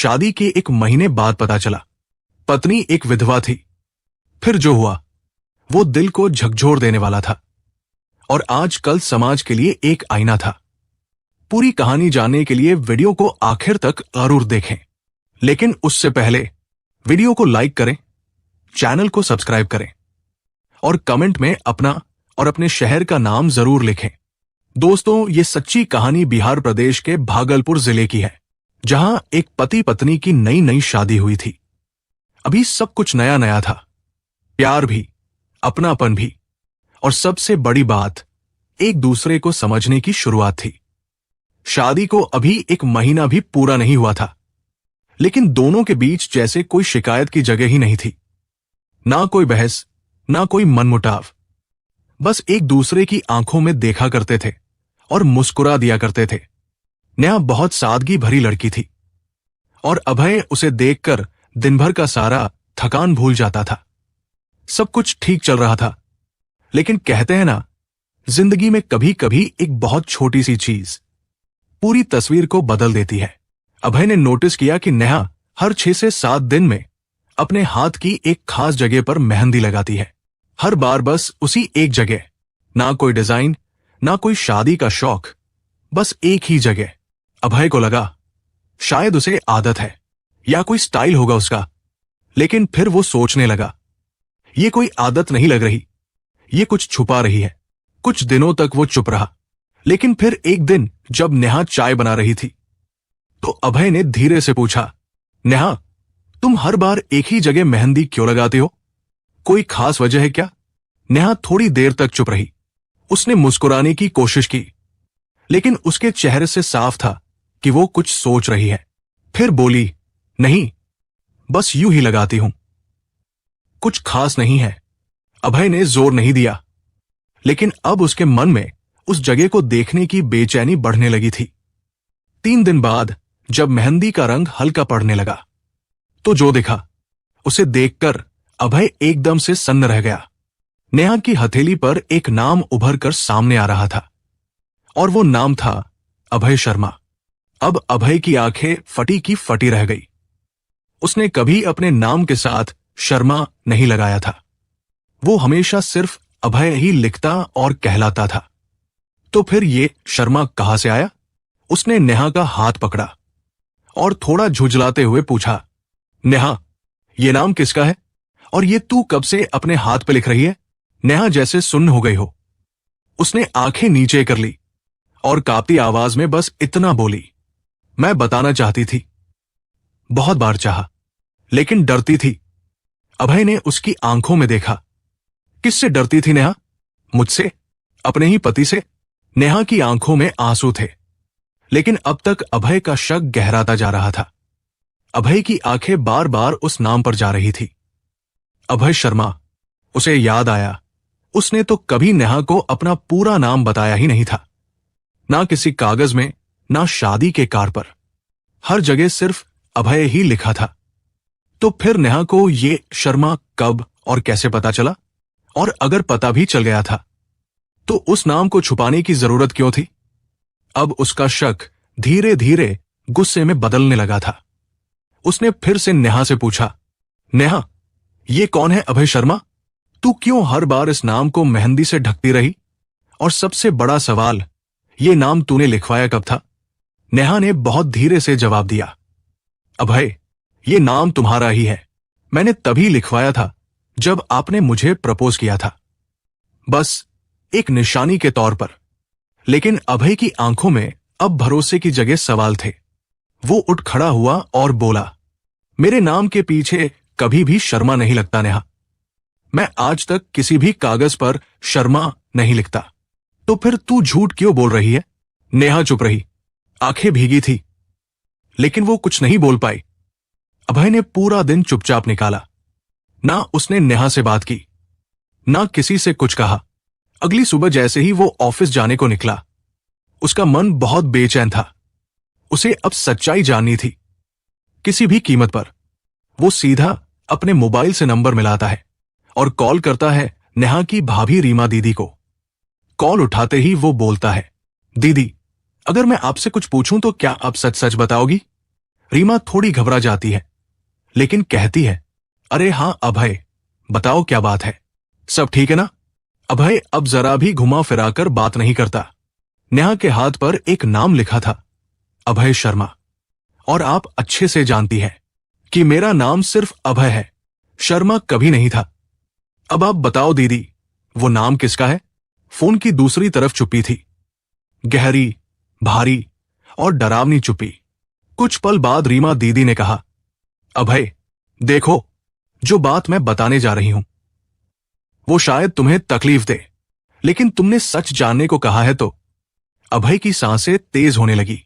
शादी के 1 महीने बाद पता चला पत्नी एक विधवा थी। फिर जो हुआ वो दिल को झकझोर देने वाला था और आजकल समाज के लिए एक आईना था। पूरी कहानी जानने के लिए वीडियो को आखिर तक जरूर देखें, लेकिन उससे पहले वीडियो को लाइक करें, चैनल को सब्सक्राइब करें और कमेंट में अपना और अपने शहर का नाम जरूर लिखें। दोस्तों, ये सच्ची कहानी बिहार प्रदेश के भागलपुर जिले की है, जहां एक पति पत्नी की नई नई शादी हुई थी। अभी सब कुछ नया नया था, प्यार भी, अपनापन भी, और सबसे बड़ी बात, एक दूसरे को समझने की शुरुआत थी। शादी को अभी 1 महीना भी पूरा नहीं हुआ था, लेकिन दोनों के बीच जैसे कोई शिकायत की जगह ही नहीं थी। ना कोई बहस, ना कोई मनमुटाव, बस एक दूसरे की आंखों में देखा करते थे और मुस्कुरा दिया करते थे। नेहा बहुत सादगी भरी लड़की थी और अभय उसे देखकर दिन भर का सारा थकान भूल जाता था। सब कुछ ठीक चल रहा था, लेकिन कहते हैं ना, जिंदगी में कभी कभी एक बहुत छोटी सी चीज पूरी तस्वीर को बदल देती है। अभय ने नोटिस किया कि नेहा हर 6 से 7 दिन में अपने हाथ की एक खास जगह पर मेहंदी लगाती है। हर बार बस उसी एक जगह, ना कोई डिजाइन, ना कोई शादी का शौक, बस एक ही जगह। अभय को लगा शायद उसे आदत है या कोई स्टाइल होगा उसका, लेकिन फिर वो सोचने लगा, ये कोई आदत नहीं लग रही, ये कुछ छुपा रही है। कुछ दिनों तक वो चुप रहा, लेकिन फिर एक दिन जब नेहा चाय बना रही थी तो अभय ने धीरे से पूछा, नेहा, तुम हर बार एक ही जगह मेहंदी क्यों लगाते हो? कोई खास वजह है क्या? नेहा थोड़ी देर तक चुप रही। उसने मुस्कुराने की कोशिश की, लेकिन उसके चेहरे से साफ था कि वो कुछ सोच रही है। फिर बोली, नहीं, बस यूं ही लगाती हूं, कुछ खास नहीं है। अभय ने जोर नहीं दिया, लेकिन अब उसके मन में उस जगह को देखने की बेचैनी बढ़ने लगी थी। 3 दिन बाद जब मेहंदी का रंग हल्का पड़ने लगा तो जो दिखा उसे देखकर अभय एकदम से सन्न रह गया। नेहा की हथेली पर एक नाम उभर कर सामने आ रहा था और वो नाम था अभय शर्मा। अब अभय की आंखें फटी की फटी रह गई। उसने कभी अपने नाम के साथ शर्मा नहीं लगाया था, वो हमेशा सिर्फ अभय ही लिखता और कहलाता था। तो फिर ये शर्मा कहां से आया? उसने नेहा का हाथ पकड़ा और थोड़ा झुंझलाते हुए पूछा, नेहा, ये नाम किसका है और ये तू कब से अपने हाथ पे लिख रही है? नेहा जैसे सुन्न हो गई हो। उसने आंखें नीचे कर ली और कांपती आवाज में बस इतना बोली, मैं बताना चाहती थी, बहुत बार चाहा, लेकिन डरती थी। अभय ने उसकी आंखों में देखा। किससे डरती थी नेहा? मुझसे? अपने ही पति से? नेहा की आंखों में आंसू थे, लेकिन अब तक अभय का शक गहराता जा रहा था। अभय की आंखें बार बार उस नाम पर जा रही थी, अभय शर्मा। उसे याद आया, उसने तो कभी नेहा को अपना पूरा नाम बताया ही नहीं था, ना किसी कागज में, ना शादी के कार्ड पर। हर जगह सिर्फ अभय ही लिखा था। तो फिर नेहा को ये शर्मा कब और कैसे पता चला? और अगर पता भी चल गया था तो उस नाम को छुपाने की जरूरत क्यों थी? अब उसका शक धीरे धीरे गुस्से में बदलने लगा था। उसने फिर से नेहा से पूछा, नेहा, ये कौन है अभय शर्मा? तू क्यों हर बार इस नाम को मेहंदी से ढकती रही? और सबसे बड़ा सवाल, ये नाम तूने लिखवाया कब था? नेहा ने बहुत धीरे से जवाब दिया, अभय, ये नाम तुम्हारा ही है। मैंने तभी लिखवाया था जब आपने मुझे प्रपोज किया था, बस एक निशानी के तौर पर। लेकिन अभय की आंखों में अब भरोसे की जगह सवाल थे। वो उठ खड़ा हुआ और बोला, मेरे नाम के पीछे कभी भी शर्मा नहीं लगता नेहा। मैं आज तक किसी भी कागज पर शर्मा नहीं लिखता। तो फिर तू झूठ क्यों बोल रही है? नेहा चुप रही, आंखें भीगी थी, लेकिन वो कुछ नहीं बोल पाई। अभय ने पूरा दिन चुपचाप निकाला। ना उसने नेहा से बात की, ना किसी से कुछ कहा। अगली सुबह जैसे ही वो ऑफिस जाने को निकला, उसका मन बहुत बेचैन था। उसे अब सच्चाई जाननी थी, किसी भी कीमत पर। वो सीधा अपने मोबाइल से नंबर मिलाता है और कॉल करता है नेहा की भाभी रीमा दीदी को। कॉल उठाते ही वो बोलता है, दीदी, अगर मैं आपसे कुछ पूछूं तो क्या आप सच सच बताओगी? रीमा थोड़ी घबरा जाती है, लेकिन कहती है, अरे हां अभय, बताओ क्या बात है, सब ठीक है ना? अभय अब जरा भी घुमा फिराकर बात नहीं करता। नेहा के हाथ पर एक नाम लिखा था, अभय शर्मा। और आप अच्छे से जानती हैं कि मेरा नाम सिर्फ अभय है, शर्मा कभी नहीं था। अब आप बताओ दीदी, वो नाम किसका है? फोन की दूसरी तरफ चुप्पी थी, गहरी, भारी और डरावनी चुप्पी। कुछ पल बाद रीमा दीदी ने कहा, अभय देखो, जो बात मैं बताने जा रही हूं वो शायद तुम्हें तकलीफ दे, लेकिन तुमने सच जानने को कहा है तो। अभय की सांसें तेज होने लगी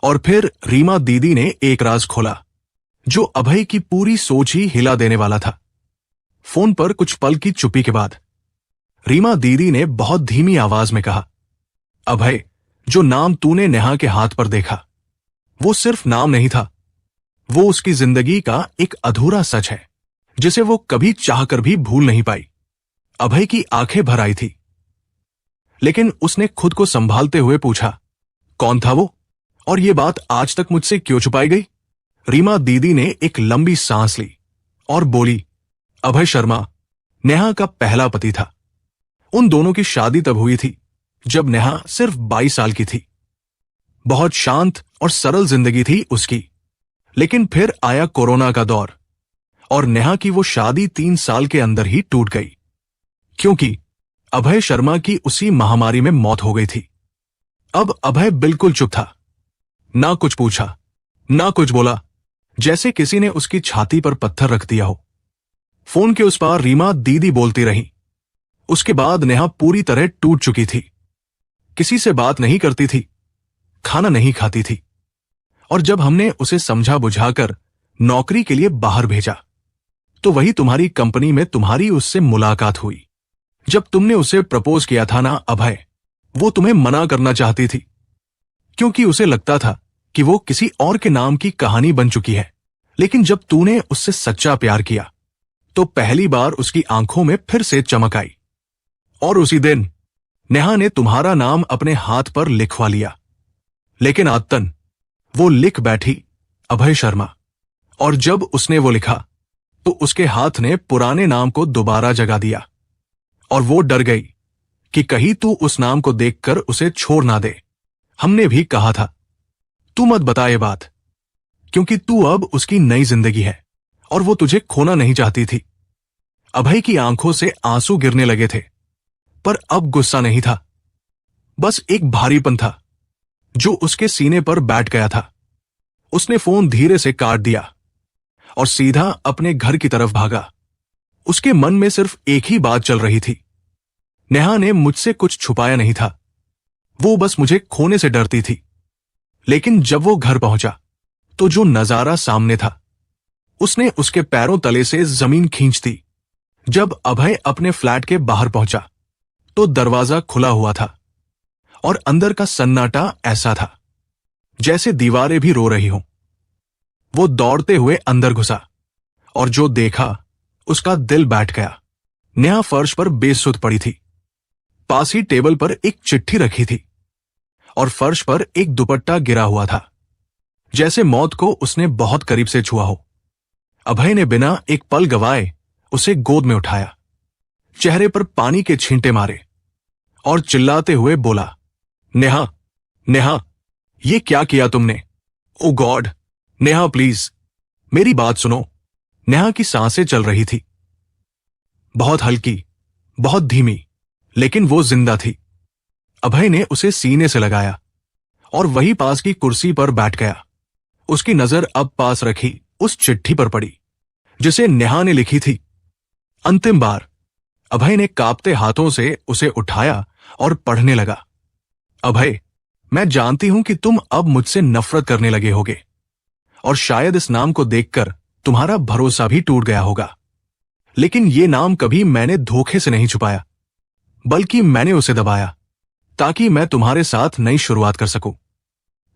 और फिर रीमा दीदी ने एक राज खोला जो अभय की पूरी सोच ही हिला देने वाला था। फोन पर कुछ पल की चुप्पी के बाद रीमा दीदी ने बहुत धीमी आवाज में कहा, अभय, जो नाम तूने नेहा के हाथ पर देखा वो सिर्फ नाम नहीं था, वो उसकी जिंदगी का एक अधूरा सच है जिसे वो कभी चाहकर भी भूल नहीं पाई। अभय की आंखें भर आई थी, लेकिन उसने खुद को संभालते हुए पूछा, कौन था वो? और ये बात आज तक मुझसे क्यों छुपाई गई? रीमा दीदी ने एक लंबी सांस ली और बोली, अभय शर्मा नेहा का पहला पति था। उन दोनों की शादी तब हुई थी जब नेहा सिर्फ 22 साल की थी। बहुत शांत और सरल जिंदगी थी उसकी, लेकिन फिर आया कोरोना का दौर और नेहा की वो शादी 3 साल के अंदर ही टूट गई, क्योंकि अभय शर्मा की उसी महामारी में मौत हो गई थी। अब अभय बिल्कुल चुप था, ना कुछ पूछा, ना कुछ बोला, जैसे किसी ने उसकी छाती पर पत्थर रख दिया हो। फोन के उस पार रीमा दीदी बोलती रही, उसके बाद नेहा पूरी तरह टूट चुकी थी। किसी से बात नहीं करती थी, खाना नहीं खाती थी, और जब हमने उसे समझा बुझाकर नौकरी के लिए बाहर भेजा तो वही तुम्हारी कंपनी में तुम्हारी उससे मुलाकात हुई। जब तुमने उसे प्रपोज किया था ना अभय, वो तुम्हें मना करना चाहती थी, क्योंकि उसे लगता था कि वो किसी और के नाम की कहानी बन चुकी है। लेकिन जब तूने उससे सच्चा प्यार किया तो पहली बार उसकी आंखों में फिर से चमक आई, और उसी दिन नेहा ने तुम्हारा नाम अपने हाथ पर लिखवा लिया। लेकिन आदतन वो लिख बैठी, अभय शर्मा, और जब उसने वो लिखा तो उसके हाथ ने पुराने नाम को दोबारा जगा दिया, और वो डर गई कि कहीं तू उस नाम को देखकर उसे छोड़ ना दे। हमने भी कहा था, तू मत बता ये बात, क्योंकि तू अब उसकी नई जिंदगी है और वो तुझे खोना नहीं चाहती थी। अभय की आंखों से आंसू गिरने लगे थे, पर अब गुस्सा नहीं था, बस एक भारीपन था जो उसके सीने पर बैठ गया था। उसने फोन धीरे से काट दिया और सीधा अपने घर की तरफ भागा। उसके मन में सिर्फ एक ही बात चल रही थी, नेहा ने मुझसे कुछ छुपाया नहीं था, वो बस मुझे खोने से डरती थी। लेकिन जब वो घर पहुंचा तो जो नजारा सामने था, उसने उसके पैरों तले से जमीन खींच दी। जब अभय अपने फ्लैट के बाहर पहुंचा तो दरवाजा खुला हुआ था और अंदर का सन्नाटा ऐसा था जैसे दीवारें भी रो रही हों। वो दौड़ते हुए अंदर घुसा और जो देखा उसका दिल बैठ गया। नेहा फर्श पर बेसुध पड़ी थी, पास ही टेबल पर एक चिट्ठी रखी थी और फर्श पर एक दुपट्टा गिरा हुआ था, जैसे मौत को उसने बहुत करीब से छुआ हो। अभय ने बिना एक पल गवाए उसे गोद में उठाया, चेहरे पर पानी के छींटे मारे और चिल्लाते हुए बोला, नेहा, नेहा, ये क्या किया तुमने? ओ गॉड, नेहा प्लीज, मेरी बात सुनो। नेहा की सांसें चल रही थी, बहुत हल्की, बहुत धीमी, लेकिन वो जिंदा थी। अभय ने उसे सीने से लगाया और वही पास की कुर्सी पर बैठ गया। उसकी नजर अब पास रखी उस चिट्ठी पर पड़ी जिसे नेहा ने लिखी थी। अंतिम बार अभय ने कांपते हाथों से उसे उठाया और पढ़ने लगा। अभय, मैं जानती हूं कि तुम अब मुझसे नफरत करने लगे होगे और शायद इस नाम को देखकर तुम्हारा भरोसा भी टूट गया होगा, लेकिन ये नाम कभी मैंने धोखे से नहीं छुपाया, बल्कि मैंने उसे दबाया ताकि मैं तुम्हारे साथ नई शुरुआत कर सकूं।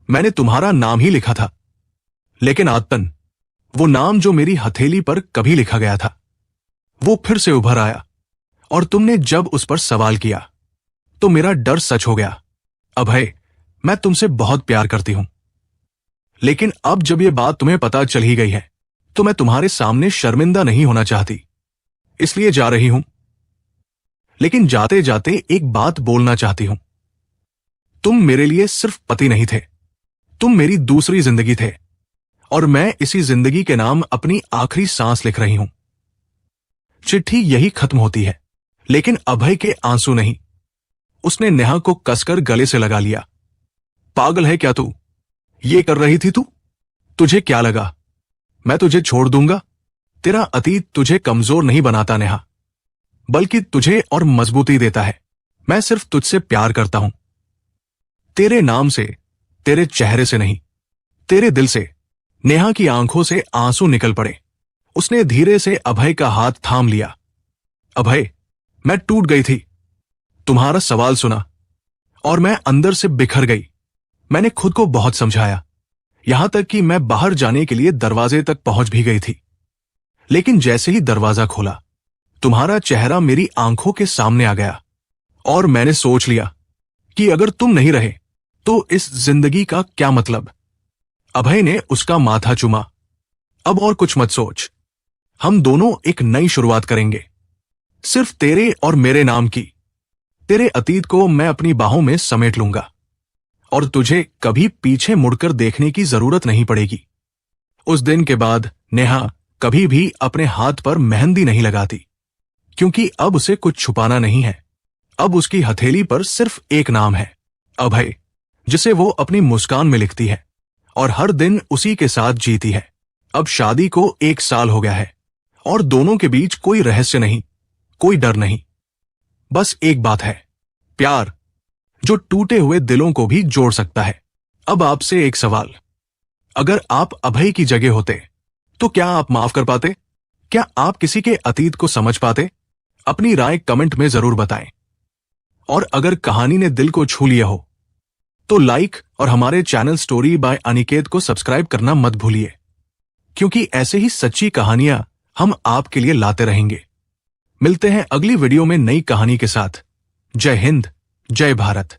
मैंने तुम्हारा नाम ही लिखा था, लेकिन आदतन वो नाम जो मेरी हथेली पर कभी लिखा गया था वो फिर से उभर आया, और तुमने जब उस पर सवाल किया तो मेरा डर सच हो गया। अभय, मैं तुमसे बहुत प्यार करती हूं, लेकिन अब जब ये बात तुम्हें पता चल ही गई है तो मैं तुम्हारे सामने शर्मिंदा नहीं होना चाहती, इसलिए जा रही हूं। लेकिन जाते जाते एक बात बोलना चाहती हूं। तुम मेरे लिए सिर्फ पति नहीं थे, तुम मेरी दूसरी जिंदगी थे, और मैं इसी जिंदगी के नाम अपनी आखिरी सांस लिख रही हूं। चिट्ठी यही खत्म होती है, लेकिन अभय के आंसू नहीं। उसने नेहा को कसकर गले से लगा लिया। पागल है क्या तू? ये कर रही थी तू? तुझे क्या लगा मैं तुझे छोड़ दूंगा? तेरा अतीत तुझे कमजोर नहीं बनाता नेहा, बल्कि तुझे और मजबूती देता है। मैं सिर्फ तुझसे प्यार करता हूं, तेरे नाम से, तेरे चेहरे से नहीं, तेरे दिल से। नेहा की आंखों से आंसू निकल पड़े। उसने धीरे से अभय का हाथ थाम लिया। अभय, मैं टूट गई थी। तुम्हारा सवाल सुना और मैं अंदर से बिखर गई। मैंने खुद को बहुत समझाया, यहां तक कि मैं बाहर जाने के लिए दरवाजे तक पहुंच भी गई थी। लेकिन जैसे ही दरवाजा खोला, तुम्हारा चेहरा मेरी आंखों के सामने आ गया और मैंने सोच लिया कि अगर तुम नहीं रहे तो इस जिंदगी का क्या मतलब। अभय ने उसका माथा चूमा। अब और कुछ मत सोच, हम दोनों एक नई शुरुआत करेंगे, सिर्फ तेरे और मेरे नाम की। तेरे अतीत को मैं अपनी बाहों में समेट लूंगा और तुझे कभी पीछे मुड़कर देखने की जरूरत नहीं पड़ेगी। उस दिन के बाद नेहा कभी भी अपने हाथ पर मेहंदी नहीं लगाती, क्योंकि अब उसे कुछ छुपाना नहीं है। अब उसकी हथेली पर सिर्फ एक नाम है, अभय, जिसे वो अपनी मुस्कान में लिखती है और हर दिन उसी के साथ जीती है। अब शादी को 1 साल हो गया है और दोनों के बीच कोई रहस्य नहीं, कोई डर नहीं। बस एक बात है, प्यार, जो टूटे हुए दिलों को भी जोड़ सकता है। अब आपसे एक सवाल, अगर आप अभय की जगह होते तो क्या आप माफ कर पाते? क्या आप किसी के अतीत को समझ पाते? अपनी राय कमेंट में जरूर बताएं। और अगर कहानी ने दिल को छू लिया हो तो लाइक और हमारे चैनल स्टोरी बाय अनिकेत को सब्सक्राइब करना मत भूलिए, क्योंकि ऐसे ही सच्ची कहानियां हम आपके लिए लाते रहेंगे। मिलते हैं अगली वीडियो में नई कहानी के साथ। जय हिंद, जय भारत।